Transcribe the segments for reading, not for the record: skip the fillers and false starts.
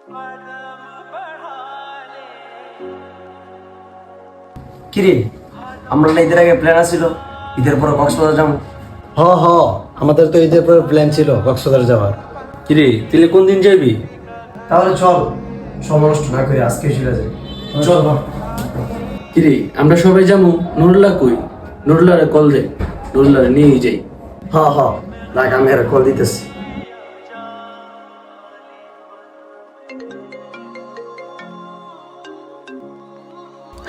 কিরে, আমরা না ঈদের আগে প্ল্যান আছিল ঈদের পরে কক্সবাজার যাবো। হ হ, আমাদের তো ঈদের পরে প্ল্যান ছিল কক্সবাজার যাওয়ার। কিরে তাহলে কোন দিন যাবি? তাহলে চল, সময় নষ্ট না করে আজকে চলে যাই। চল। কিরে আমরা সবাই যাবো, নুরুল্লাহ কই? নুরুল্লাহরে কল দে, নুরুল্লাহরে নিয়ে যাই। হ হ, দেখ আমি আর কল দিতেছি।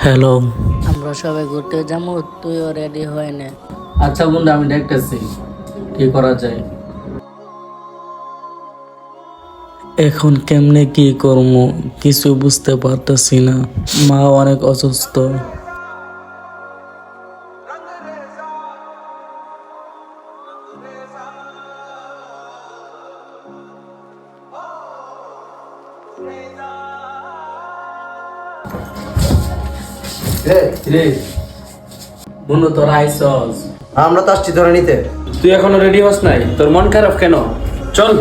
হ্যালো, আমরা সবাই ঘুরতে যাবো, তুইও রেডি হয় না। আচ্ছা বন্ধু আমি দেখতেছি কি করা যায়। এখন কেমনে কি করবো কিছু বুঝতে পারতেছি না, মা অনেক অসুস্থ। কিরে বন্ধু তোরা আইসস, আমরা তো আসছি ধরে নিতে। তুই এখনো রেডি হস নাই? তোর মন খারাপ কেন? চল।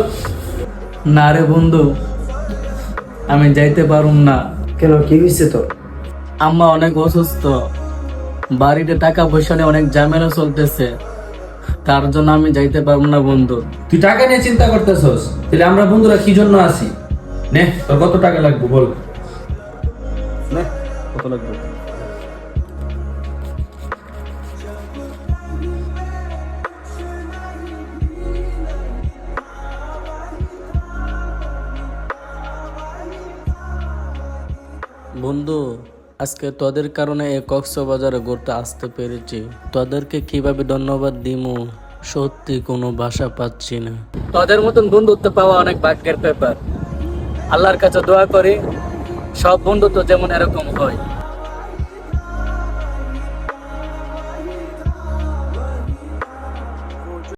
না রে বন্ধু, আমি যাইতে পারুম না। কেন, কি হয়েছে তোর? আম্মা অনেক অসুস্থ, বাড়িতে টাকা পয়সা নিয়ে অনেক ঝামেলা চলতেছে, তার জন্য আমি যাইতে পারবো না বন্ধু। তুই টাকা নিয়ে চিন্তা করতেছস, তাহলে আমরা বন্ধুরা কি জন্য আছি? নে তোর কত টাকা লাগবে বল। নে কত লাগবে? বন্ধু, আজকে তোদের কারণে এই কক্সবাজারে ঘুরতে আসতে পেরেছি। তোদেরকে কিভাবে ধন্যবাদ দিমু সত্যি কোনো ভাষা পাচ্ছি না। তোদের মতন বন্ধুত্ব পাওয়া অনেক ভাগ্যের ব্যাপার। আল্লাহর কাছে দোয়া করি সব বন্ধুত্ব যেমন এরকম হয়।